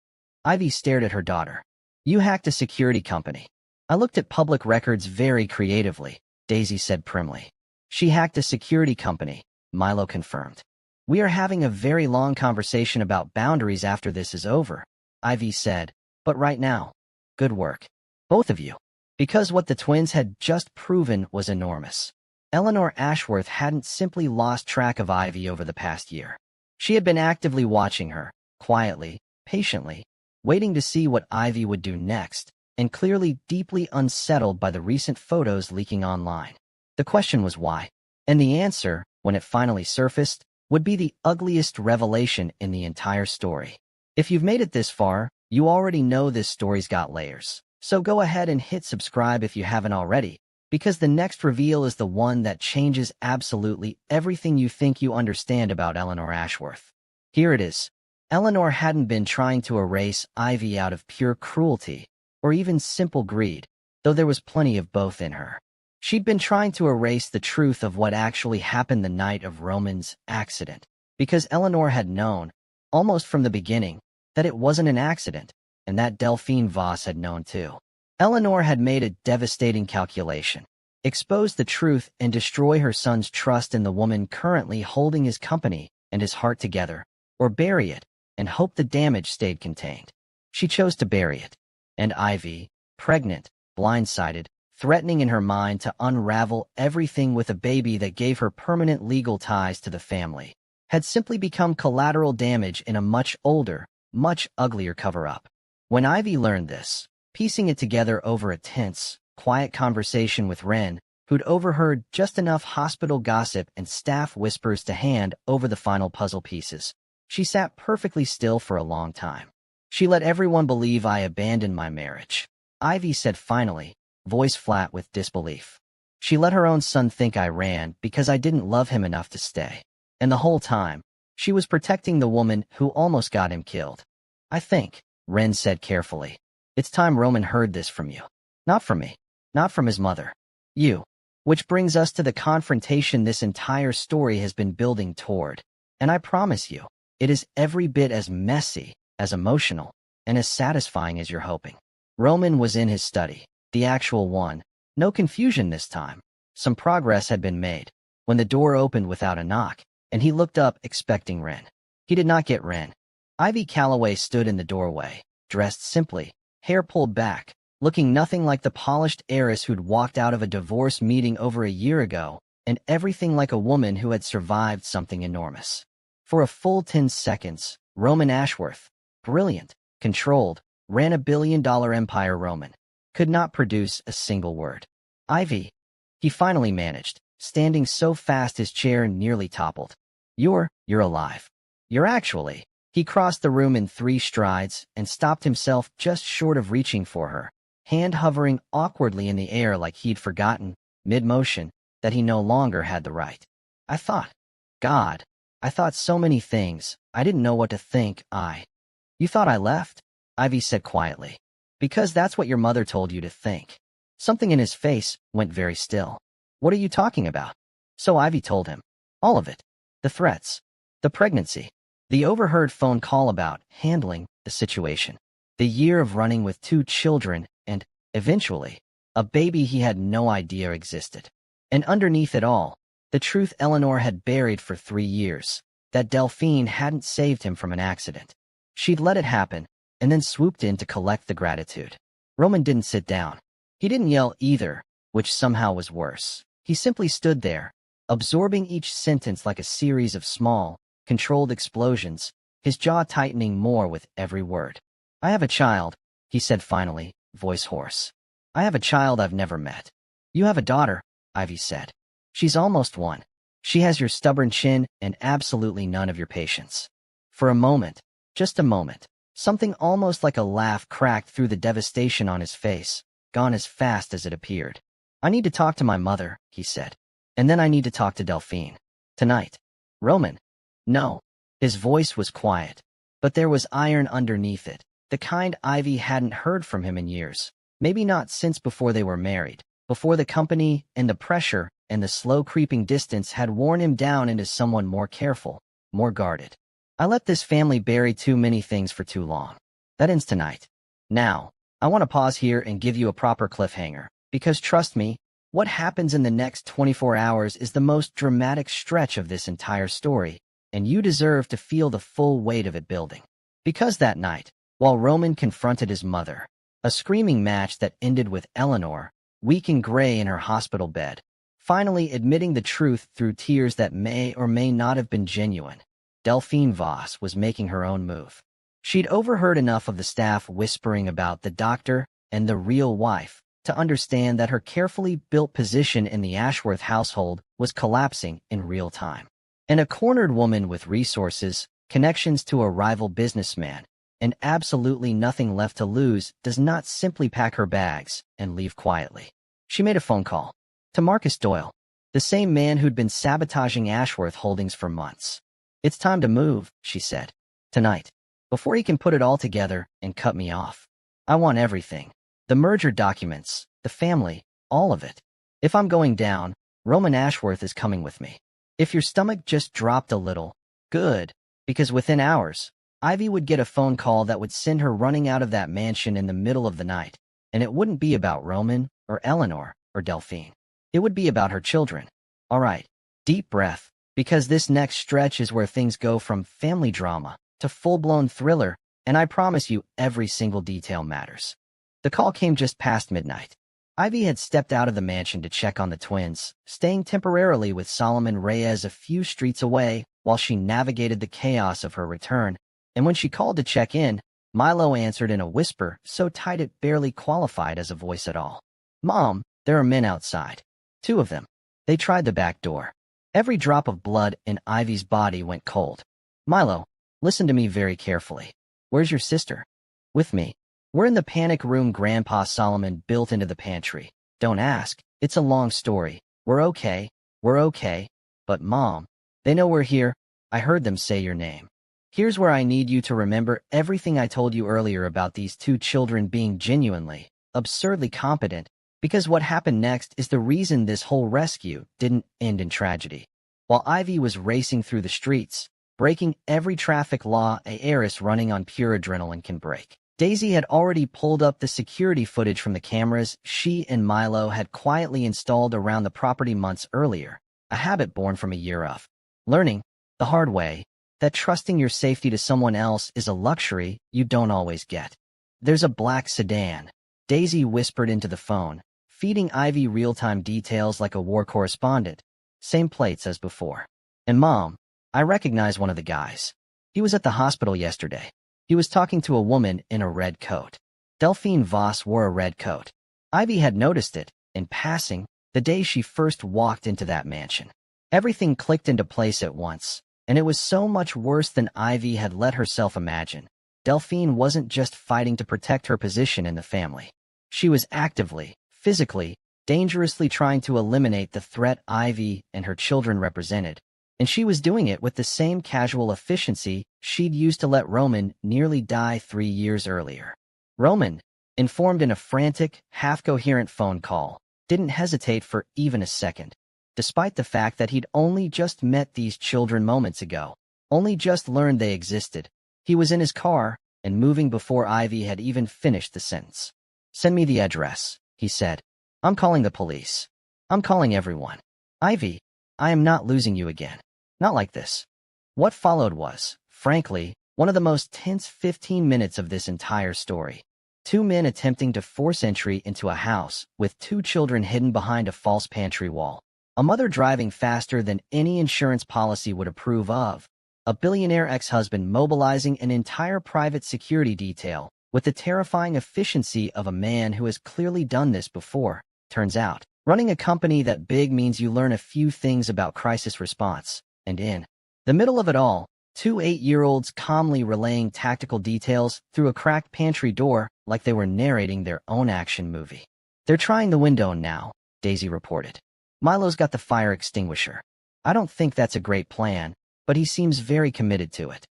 Ivy stared at her daughter. "You hacked a security company." "I looked at public records very creatively," Daisy said primly. "She hacked a security company," Milo confirmed. "We are having a very long conversation about boundaries after this is over," Ivy said, "but right now, good work. Both of you." Because what the twins had just proven was enormous. Eleanor Ashworth hadn't simply lost track of Ivy over the past year. She had been actively watching her, quietly, patiently, waiting to see what Ivy would do next, and clearly deeply unsettled by the recent photos leaking online. The question was why. And the answer, when it finally surfaced, would be the ugliest revelation in the entire story. If you've made it this far, you already know this story's got layers. So go ahead and hit subscribe if you haven't already, because the next reveal is the one that changes absolutely everything you think you understand about Eleanor Ashworth. Here it is. Eleanor hadn't been trying to erase Ivy out of pure cruelty, or even simple greed, though there was plenty of both in her. She'd been trying to erase the truth of what actually happened the night of Roman's accident, because Eleanor had known, almost from the beginning, that it wasn't an accident, and that Delphine Voss had known too. Eleanor had made a devastating calculation: expose the truth and destroy her son's trust in the woman currently holding his company and his heart together, or bury it and hope the damage stayed contained. She chose to bury it, and Ivy, pregnant, blindsided, threatening in her mind to unravel everything with a baby that gave her permanent legal ties to the family, had simply become collateral damage in a much older, much uglier cover-up. When Ivy learned this, piecing it together over a tense, quiet conversation with Ren, who'd overheard just enough hospital gossip and staff whispers to hand over the final puzzle pieces, she sat perfectly still for a long time. "She let everyone believe I abandoned my marriage," Ivy said finally, voice flat with disbelief. "She let her own son think I ran because I didn't love him enough to stay. And the whole time, She was protecting the woman who almost got him killed. I think, Ren said carefully. It's time Roman heard this from you. Not from me. Not from his mother. You. Which brings us to the confrontation this entire story has been building toward. And I promise you, it is every bit as messy, as emotional, and as satisfying as you're hoping. Roman was in his study, the actual one. No confusion this time. Some progress had been made, when the door opened without a knock, and he looked up expecting Ren. He did not get Ren. Ivy Calloway stood in the doorway, dressed simply, hair pulled back, looking nothing like the polished heiress who'd walked out of a divorce meeting over a year ago, and everything like a woman who had survived something enormous. For a full 10 seconds, Roman Ashworth, brilliant, controlled, ran $1 billion empire. Roman could not produce a single word. Ivy, he finally managed, standing so fast his chair nearly toppled. You're alive. You're actually. He crossed the room in 3 strides and stopped himself just short of reaching for her, hand hovering awkwardly in the air like he'd forgotten, mid-motion, that he no longer had the right. God, I thought so many things, I didn't know what to think. You thought I left? Ivy said quietly. Because that's what your mother told you to think. Something in his face went very still. What are you talking about? So Ivy told him. All of it. The threats. The pregnancy. The overheard phone call about handling the situation. The year of running with 2 children and, eventually, a baby he had no idea existed. And underneath it all, the truth Eleanor had buried for 3 years, that Delphine hadn't saved him from an accident. She'd let it happen, and then swooped in to collect the gratitude. Roman didn't sit down. He didn't yell either, which somehow was worse. He simply stood there, absorbing each sentence like a series of small, controlled explosions, his jaw tightening more with every word. I have a child, he said finally, voice hoarse. I have a child I've never met. You have a daughter, Ivy said. She's almost 1. She has your stubborn chin and absolutely none of your patience. For a moment, just a moment, something almost like a laugh cracked through the devastation on his face, gone as fast as it appeared. I need to talk to my mother, he said. And then I need to talk to Delphine. Tonight. Roman. No. His voice was quiet, but there was iron underneath it, the kind Ivy hadn't heard from him in years, maybe not since before they were married, before the company and the pressure and the slow creeping distance had worn him down into someone more careful, more guarded. I let this family bury too many things for too long. That ends tonight. Now, I want to pause here and give you a proper cliffhanger, because trust me, what happens in the next 24 hours is the most dramatic stretch of this entire story, and you deserve to feel the full weight of it building. Because that night, while Roman confronted his mother, a screaming match that ended with Eleanor, weak and gray in her hospital bed, finally admitting the truth through tears that may or may not have been genuine, Delphine Voss was making her own move. She'd overheard enough of the staff whispering about the doctor and the real wife to understand that her carefully built position in the Ashworth household was collapsing in real time. And a cornered woman with resources, connections to a rival businessman, and absolutely nothing left to lose does not simply pack her bags and leave quietly. She made a phone call to Marcus Doyle, the same man who'd been sabotaging Ashworth Holdings for months. It's time to move, she said. Tonight. Before he can put it all together and cut me off. I want everything. The merger documents, the family, all of it. If I'm going down, Roman Ashworth is coming with me. If your stomach just dropped a little, good, because within hours, Ivy would get a phone call that would send her running out of that mansion in the middle of the night, and it wouldn't be about Roman, or Eleanor, or Delphine. It would be about her children. All right, deep breath, because this next stretch is where things go from family drama to full-blown thriller, and I promise you every single detail matters. The call came just past midnight. Ivy had stepped out of the mansion to check on the twins, staying temporarily with Solomon Reyes a few streets away while she navigated the chaos of her return, and when she called to check in, Milo answered in a whisper so tight it barely qualified as a voice at all. Mom, there are men outside. 2 of them. They tried the back door. Every drop of blood in Ivy's body went cold. Milo, listen to me very carefully. Where's your sister? With me. We're in the panic room Grandpa Solomon built into the pantry. Don't ask. It's a long story. We're okay. But Mom, they know we're here. I heard them say your name. Here's where I need you to remember everything I told you earlier about these two children being genuinely, absurdly competent, because what happened next is the reason this whole rescue didn't end in tragedy. While Ivy was racing through the streets, breaking every traffic law a heiress running on pure adrenaline can break, Daisy had already pulled up the security footage from the cameras she and Milo had quietly installed around the property months earlier, a habit born from a year of learning, the hard way, that trusting your safety to someone else is a luxury you don't always get. There's a black sedan, Daisy whispered into the phone, feeding Ivy real-time details like a war correspondent. Same plates as before. And Mom, I recognize one of the guys. He was at the hospital yesterday. He was talking to a woman in a red coat. Delphine Voss wore a red coat. Ivy had noticed it, in passing, the day she first walked into that mansion. Everything clicked into place at once, and it was so much worse than Ivy had let herself imagine. Delphine wasn't just fighting to protect her position in the family. She was actively, physically, dangerously trying to eliminate the threat Ivy and her children represented. And she was doing it with the same casual efficiency she'd used to let Roman nearly die 3 years earlier. Roman, informed in a frantic, half-coherent phone call, didn't hesitate for even a second. Despite the fact that he'd only just met these children moments ago, only just learned they existed, he was in his car and moving before Ivy had even finished the sentence. "Send me the address," he said. "I'm calling the police. I'm calling everyone. Ivy, I am not losing you again. Not like this." What followed was, frankly, one of the most tense 15 minutes of this entire story. Two men attempting to force entry into a house with two children hidden behind a false pantry wall. A mother driving faster than any insurance policy would approve of. A billionaire ex-husband mobilizing an entire private security detail with the terrifying efficiency of a man who has clearly done this before. Turns out, running a company that big means you learn a few things about crisis response. And in the middle of it all, two 8-year-olds calmly relaying tactical details through a cracked pantry door like they were narrating their own action movie. "They're trying the window now," Daisy reported. "Milo's got the fire extinguisher. I don't think that's a great plan, but he seems very committed to it."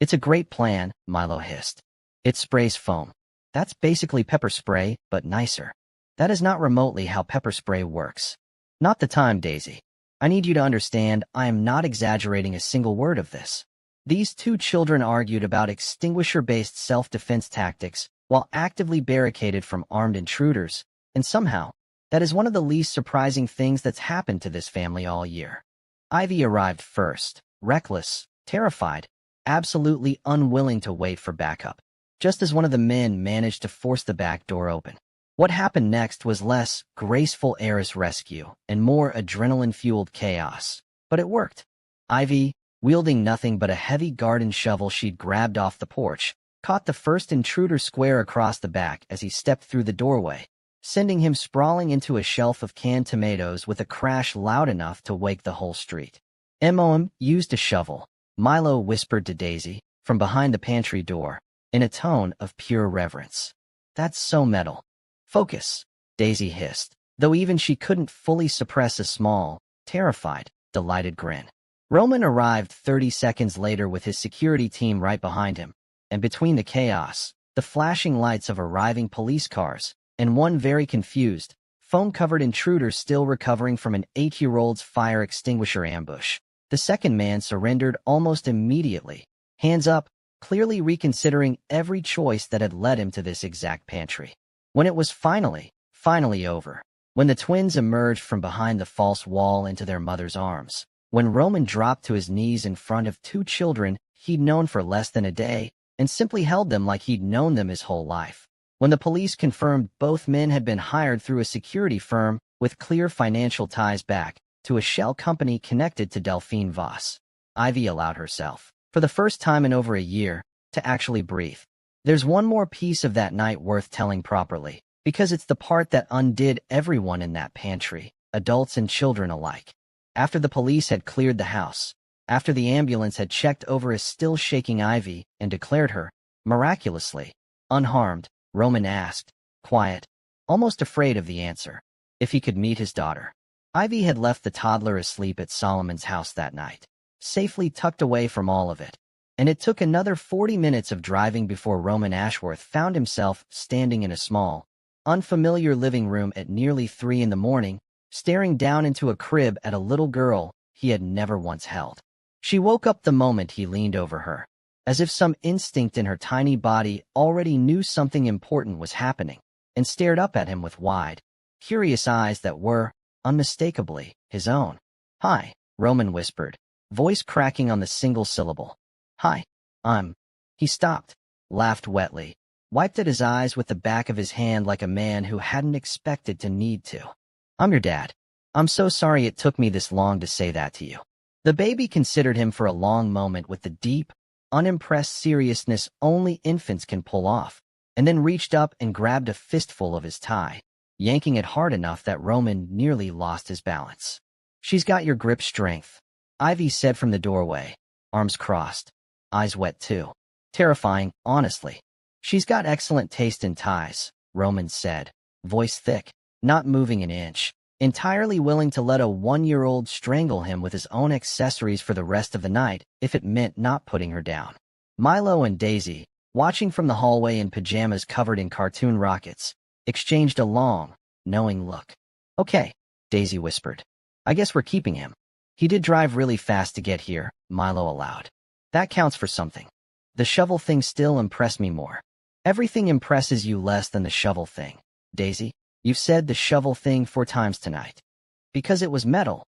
"It's a great plan," Milo hissed. "It sprays foam. That's basically pepper spray, but nicer." "That is not remotely how pepper spray works." "Not the time, Daisy. I need you to understand I am not exaggerating a single word of this." These two children argued about extinguisher-based self-defense tactics while actively barricaded from armed intruders, and somehow, that is one of the least surprising things that's happened to this family all year. Ivy arrived first, reckless, terrified, absolutely unwilling to wait for backup, just as one of the men managed to force the back door open. What happened next was less graceful heiress rescue and more adrenaline-fueled chaos. But it worked. Ivy, wielding nothing but a heavy garden shovel she'd grabbed off the porch, caught the first intruder square across the back as he stepped through the doorway, sending him sprawling into a shelf of canned tomatoes with a crash loud enough to wake the whole street. "MOM used a shovel," Milo whispered to Daisy from behind the pantry door, in a tone of pure reverence. "That's so metal." "Focus," Daisy hissed, though even she couldn't fully suppress a small, terrified, delighted grin. Roman arrived 30 seconds later with his security team right behind him, and between the chaos, the flashing lights of arriving police cars, and one very confused, foam-covered intruder still recovering from an 8-year-old's fire extinguisher ambush, the second man surrendered almost immediately, hands up, clearly reconsidering every choice that had led him to this exact pantry. When it was finally over, when the twins emerged from behind the false wall into their mother's arms, when Roman dropped to his knees in front of two children he'd known for less than a day and simply held them like he'd known them his whole life, when the police confirmed both men had been hired through a security firm with clear financial ties back to a shell company connected to Delphine Voss, Ivy allowed herself, for the first time in over a year, to actually breathe. There's one more piece of that night worth telling properly, because it's the part that undid everyone in that pantry, adults and children alike. After the police had cleared the house, after the ambulance had checked over a still shaking Ivy and declared her, miraculously, unharmed, Roman asked, quiet, almost afraid of the answer, if he could meet his daughter. Ivy had left the toddler asleep at Solomon's house that night. safely tucked away from all of it. And it took another 40 minutes of driving before Roman Ashworth found himself standing in a small, unfamiliar living room at nearly 3 in the morning, staring down into a crib at a little girl he had never once held. She woke up the moment he leaned over her, as if some instinct in her tiny body already knew something important was happening, and stared up at him with wide, curious eyes that were, unmistakably, his own. "Hi," Roman whispered, voice cracking on the single syllable. "Hi, I'm—" He stopped, laughed wetly, wiped at his eyes with the back of his hand like a man who hadn't expected to need to. "I'm your dad. I'm so sorry it took me this long to say that to you." The baby considered him for a long moment with the deep, unimpressed seriousness only infants can pull off, and then reached up and grabbed a fistful of his tie, yanking it hard enough that Roman nearly lost his balance. "She's got your grip strength," Ivy said from the doorway, arms crossed, eyes wet too. "Terrifying, honestly." "She's got excellent taste in ties," Roman said, voice thick, not moving an inch, entirely willing to let a 1-year-old strangle him with his own accessories for the rest of the night if it meant not putting her down. Milo and Daisy, watching from the hallway in pajamas covered in cartoon rockets, exchanged a long, knowing look. "Okay," Daisy whispered. "I guess we're keeping him." "He did drive really fast to get here," Milo allowed. "That counts for something. The shovel thing still impressed me more." "Everything impresses you less than the shovel thing, Daisy. You've said the shovel thing 4 times tonight." "Because it was metal."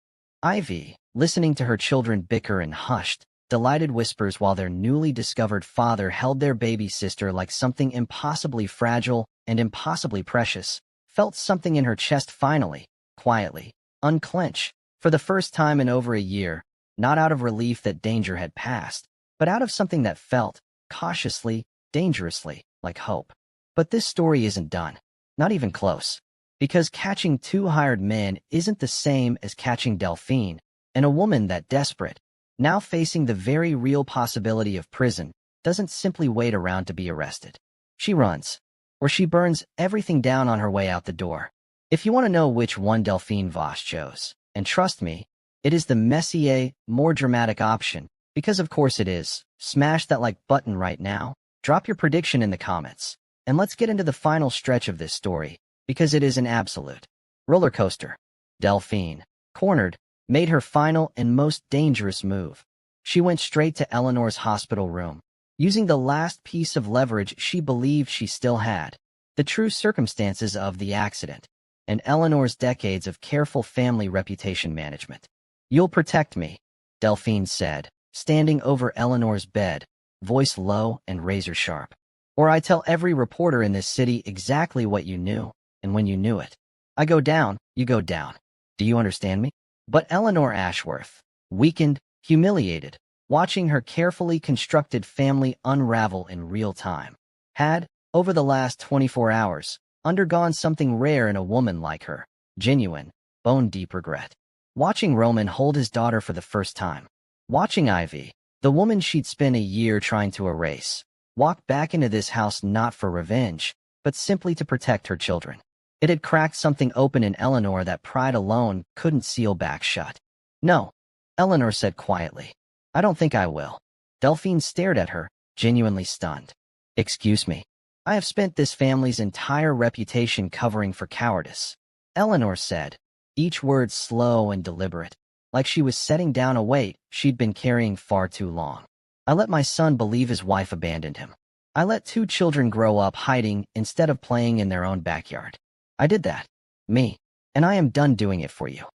Ivy, listening to her children bicker in hushed, delighted whispers while their newly discovered father held their baby sister like something impossibly fragile and impossibly precious, felt something in her chest finally, quietly, unclench, for the first time in over a year, not out of relief that danger had passed, but out of something that felt, cautiously, dangerously, like hope. But this story isn't done. Not even close. Because catching 2 hired men isn't the same as catching Delphine, and a woman that desperate, now facing the very real possibility of prison, doesn't simply wait around to be arrested. She runs. Or she burns everything down on her way out the door. If you want to know which one Delphine Voss chose, and trust me, it is the messier, more dramatic option, because of course it is, smash that like button right now, drop your prediction in the comments, and let's get into the final stretch of this story, because it is an absolute roller coaster. Delphine, cornered, made her final and most dangerous move. She went straight to Eleanor's hospital room, using the last piece of leverage she believed she still had, the true circumstances of the accident, and Eleanor's decades of careful family reputation management. "You'll protect me," Delphine said, standing over Eleanor's bed, voice low and razor-sharp. "Or I tell every reporter in this city exactly what you knew, and when you knew it. I go down, you go down. Do you understand me?" But Eleanor Ashworth, weakened, humiliated, watching her carefully constructed family unravel in real time, had, over the last 24 hours, undergone something rare in a woman like her, genuine, bone-deep regret. Watching Roman hold his daughter for the first time. Watching Ivy, the woman she'd spent a year trying to erase, walk back into this house not for revenge, but simply to protect her children. It had cracked something open in Eleanor that pride alone couldn't seal back shut. "No," Eleanor said quietly. "I don't think I will." Delphine stared at her, genuinely stunned. "Excuse me. I have spent this family's entire reputation covering for cowardice," Eleanor said, each word slow and deliberate, like she was setting down a weight she'd been carrying far too long. "I let my son believe his wife abandoned him. I let 2 children grow up hiding instead of playing in their own backyard. I did that. Me. And I am done doing it for you."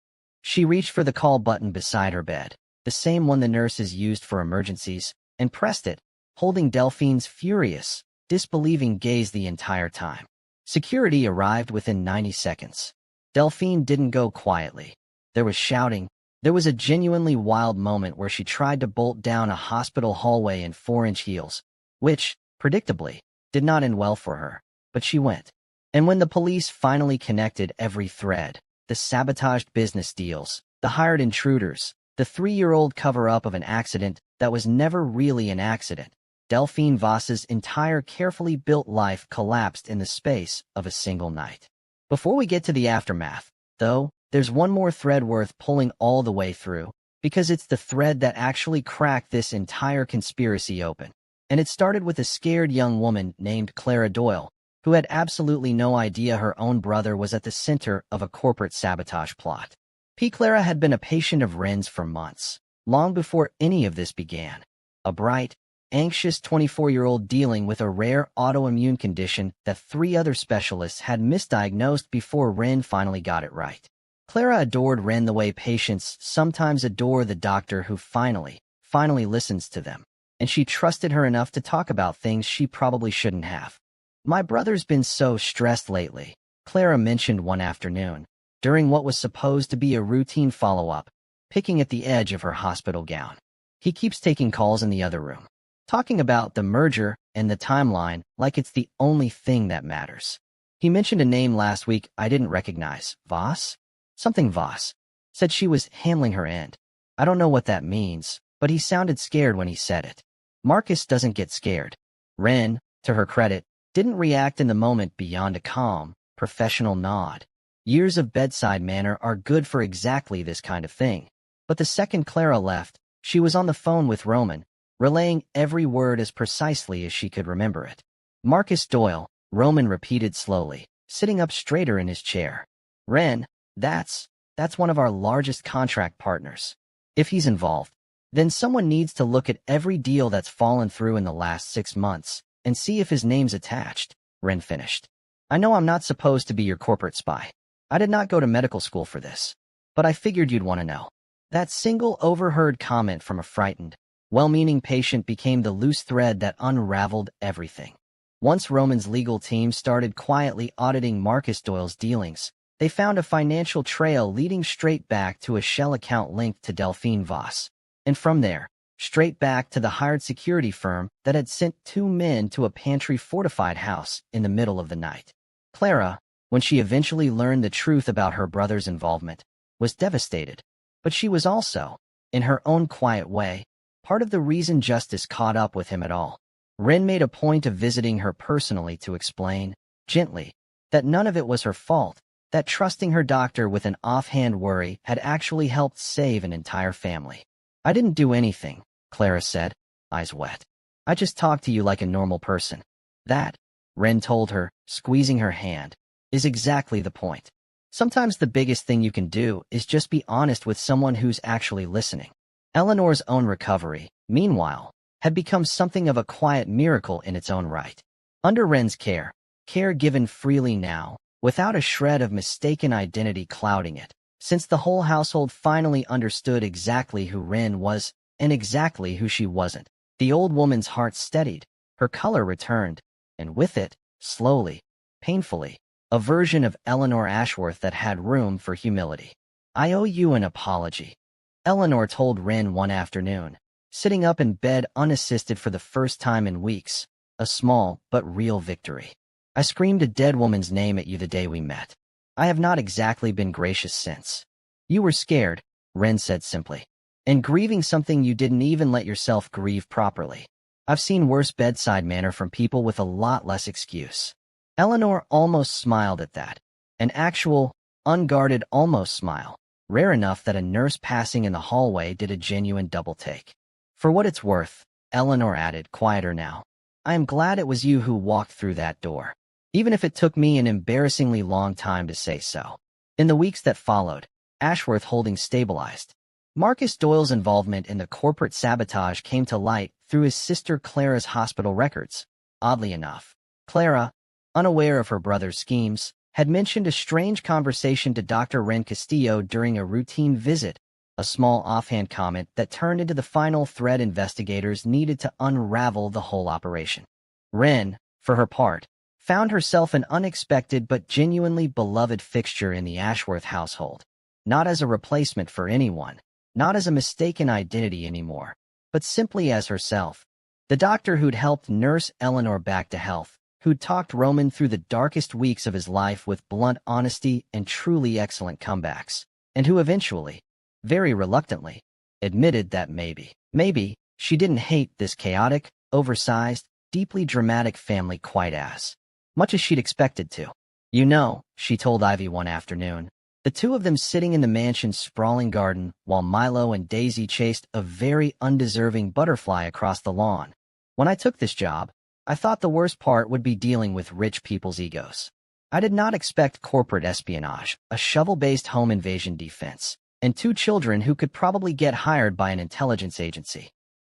She reached for the call button beside her bed, the same one the nurses used for emergencies, and pressed it, holding Delphine's furious, disbelieving gaze the entire time. Security arrived within 90 seconds. Delphine didn't go quietly. There was shouting. There was a genuinely wild moment where she tried to bolt down a hospital hallway in 4-inch heels, which, predictably, did not end well for her, but she went. And when the police finally connected every thread, the sabotaged business deals, the hired intruders, the 3-year-old cover-up of an accident that was never really an accident, Delphine Voss's entire carefully built life collapsed in the space of a single night. Before we get to the aftermath, though, there's one more thread worth pulling all the way through, because it's the thread that actually cracked this entire conspiracy open. And it started with a scared young woman named Clara Doyle, who had absolutely no idea her own brother was at the center of a corporate sabotage plot. Clara had been a patient of Ren's for months, long before any of this began. A bright, anxious 24-year-old dealing with a rare autoimmune condition that 3 other specialists had misdiagnosed before Ren finally got it right. Clara adored Ren the way patients sometimes adore the doctor who finally listens to them, and she trusted her enough to talk about things she probably shouldn't have. "My brother's been so stressed lately," Clara mentioned one afternoon, during what was supposed to be a routine follow-up, picking at the edge of her hospital gown. "He keeps taking calls in the other room, talking about the merger and the timeline like it's the only thing that matters. He mentioned a name last week I didn't recognize. Voss? Something Voss. Said she was handling her end. I don't know what that means, but he sounded scared when he said it." Marcus doesn't get scared. Ren, to her credit, didn't react in the moment beyond a calm, professional nod. Years of bedside manner are good for exactly this kind of thing. But the second Clara left, she was on the phone with Roman, relaying every word as precisely as she could remember it. "Marcus Doyle," Roman repeated slowly, sitting up straighter in his chair. "Ren, that's one of our largest contract partners. If he's involved, then someone needs to look at every deal that's fallen through in the last 6 months and see if his name's attached," Ren finished. "I know I'm not supposed to be your corporate spy. I did not go to medical school for this, but I figured you'd want to know." That single overheard comment from a frightened, well-meaning patient became the loose thread that unraveled everything. Once Roman's legal team started quietly auditing Marcus Doyle's dealings, they found a financial trail leading straight back to a shell account linked to Delphine Voss, and from there, straight back to the hired security firm that had sent 2 men to a pantry-fortified house in the middle of the night. Clara, when she eventually learned the truth about her brother's involvement, was devastated, but she was also, in her own quiet way, part of the reason justice caught up with him at all. Ren made a point of visiting her personally to explain, gently, that none of it was her fault, that trusting her doctor with an offhand worry had actually helped save an entire family. "I didn't do anything," Clara said, eyes wet. "I just talked to you like a normal person." "That," Ren told her, squeezing her hand, "is exactly the point. Sometimes the biggest thing you can do is just be honest with someone who's actually listening." Eleanor's own recovery, meanwhile, had become something of a quiet miracle in its own right. Under Ren's care given freely now, without a shred of mistaken identity clouding it, since the whole household finally understood exactly who Ren was and exactly who she wasn't. The old woman's heart steadied, her color returned, and with it, slowly, painfully, a version of Eleanor Ashworth that had room for humility. "I owe you an apology," Eleanor told Ren one afternoon, sitting up in bed unassisted for the first time in weeks, a small but real victory. "I screamed a dead woman's name at you the day we met. I have not exactly been gracious since." "You were scared," Ren said simply, "and grieving something you didn't even let yourself grieve properly. I've seen worse bedside manner from people with a lot less excuse." Eleanor almost smiled at that, an actual, unguarded almost smile, rare enough that a nurse passing in the hallway did a genuine double-take. "For what it's worth," Eleanor added, quieter now, "I am glad it was you who walked through that door, even if it took me an embarrassingly long time to say so." In the weeks that followed, Ashworth Holdings stabilized. Marcus Doyle's involvement in the corporate sabotage came to light through his sister Clara's hospital records. Oddly enough, Clara, unaware of her brother's schemes, had mentioned a strange conversation to Dr. Ren Castillo during a routine visit, a small offhand comment that turned into the final thread investigators needed to unravel the whole operation. Ren, for her part, found herself an unexpected but genuinely beloved fixture in the Ashworth household, not as a replacement for anyone, not as a mistaken identity anymore, but simply as herself. The doctor who'd helped nurse Eleanor back to health, who'd talked Roman through the darkest weeks of his life with blunt honesty and truly excellent comebacks, and who eventually, very reluctantly, admitted that maybe, she didn't hate this chaotic, oversized, deeply dramatic family quite as much as she'd expected to. "You know," she told Ivy one afternoon, The two of them sitting in the mansion's sprawling garden while Milo and Daisy chased a very undeserving butterfly across the lawn. When I took this job, I thought the worst part would be dealing with rich people's egos. I did not expect corporate espionage, a shovel-based home invasion defense, and two children who could probably get hired by an intelligence agency.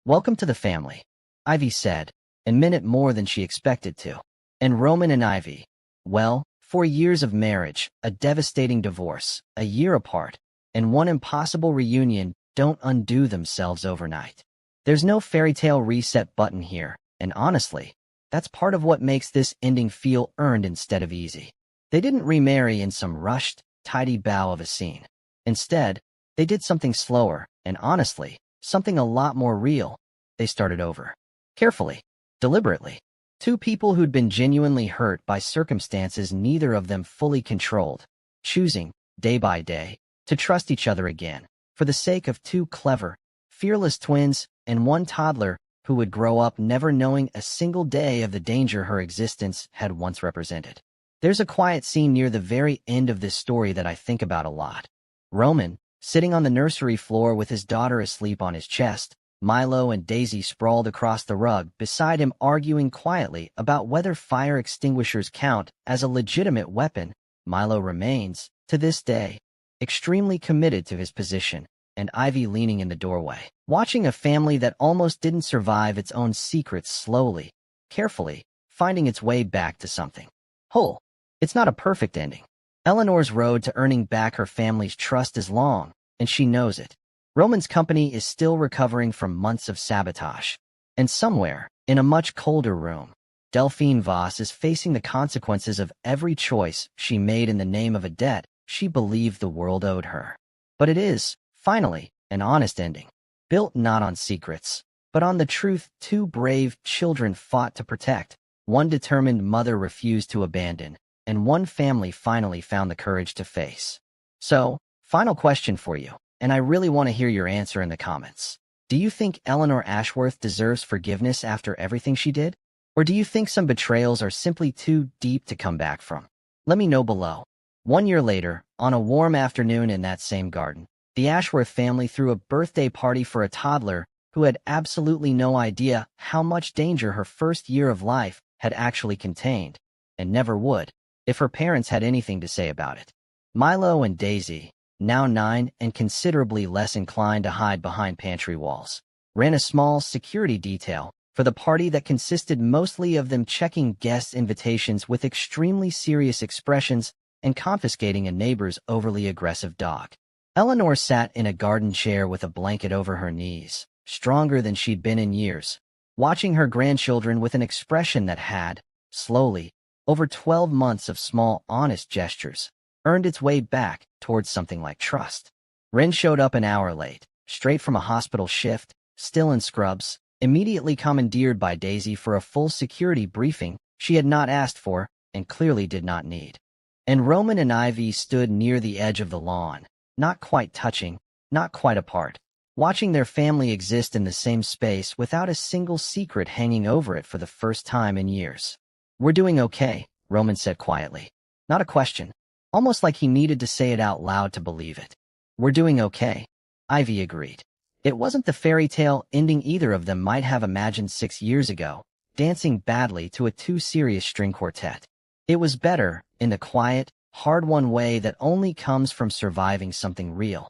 Welcome to the family, Ivy said, and meant it more than she expected to. And Roman and Ivy, well, 4 years of marriage, a devastating divorce, a year apart, and one impossible reunion don't undo themselves overnight. There's no fairy tale reset button here, and honestly, that's part of what makes this ending feel earned instead of easy. They didn't remarry in some rushed, tidy bow of a scene. Instead, they did something slower, and honestly, something a lot more real. They started over. Carefully. Deliberately. Two people who'd been genuinely hurt by circumstances neither of them fully controlled, choosing, day by day, to trust each other again, for the sake of two clever, fearless twins and one toddler who would grow up never knowing a single day of the danger her existence had once represented. There's a quiet scene near the very end of this story that I think about a lot. Roman, sitting on the nursery floor with his daughter asleep on his chest, Milo and Daisy sprawled across the rug beside him arguing quietly about whether fire extinguishers count as a legitimate weapon. Milo remains, to this day, extremely committed to his position, and Ivy leaning in the doorway, watching a family that almost didn't survive its own secrets slowly, carefully, finding its way back to something whole. It's not a perfect ending. Eleanor's road to earning back her family's trust is long, and she knows it. Roman's company is still recovering from months of sabotage. And somewhere, in a much colder room, Delphine Voss is facing the consequences of every choice she made in the name of a debt she believed the world owed her. But it is, finally, an honest ending, built not on secrets, but on the truth two brave children fought to protect, one determined mother refused to abandon, and one family finally found the courage to face. So, final question for you, and I really want to hear your answer in the comments. Do you think Eleanor Ashworth deserves forgiveness after everything she did? Or do you think some betrayals are simply too deep to come back from? Let me know below. 1 year later, on a warm afternoon in that same garden, the Ashworth family threw a birthday party for a toddler who had absolutely no idea how much danger her first year of life had actually contained, and never would, if her parents had anything to say about it. Milo and Daisy, now 9 and considerably less inclined to hide behind pantry walls, ran a small security detail for the party that consisted mostly of them checking guests' invitations with extremely serious expressions and confiscating a neighbor's overly aggressive dog. Eleanor sat in a garden chair with a blanket over her knees, stronger than she'd been in years, watching her grandchildren with an expression that had, slowly, over 12 months of small, honest gestures, earned its way back towards something like trust. Ren showed up an hour late, straight from a hospital shift, still in scrubs, immediately commandeered by Daisy for a full security briefing she had not asked for and clearly did not need. And Roman and Ivy stood near the edge of the lawn, not quite touching, not quite apart, watching their family exist in the same space without a single secret hanging over it for the first time in years. "We're doing okay," Roman said quietly. Not a question, almost like he needed to say it out loud to believe it. "We're doing okay," Ivy agreed. It wasn't the fairy tale ending either of them might have imagined 6 years ago, dancing badly to a too-serious string quartet. It was better, in the quiet, hard-won way that only comes from surviving something real.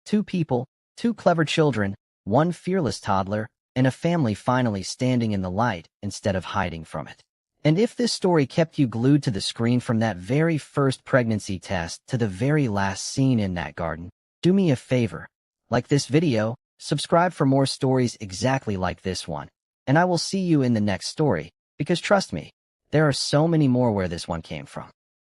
Two people, two clever children, one fearless toddler, and a family finally standing in the light instead of hiding from it. And if this story kept you glued to the screen from that very first pregnancy test to the very last scene in that garden, do me a favor. Like this video, subscribe for more stories exactly like this one, and I will see you in the next story, because trust me, there are so many more where this one came from.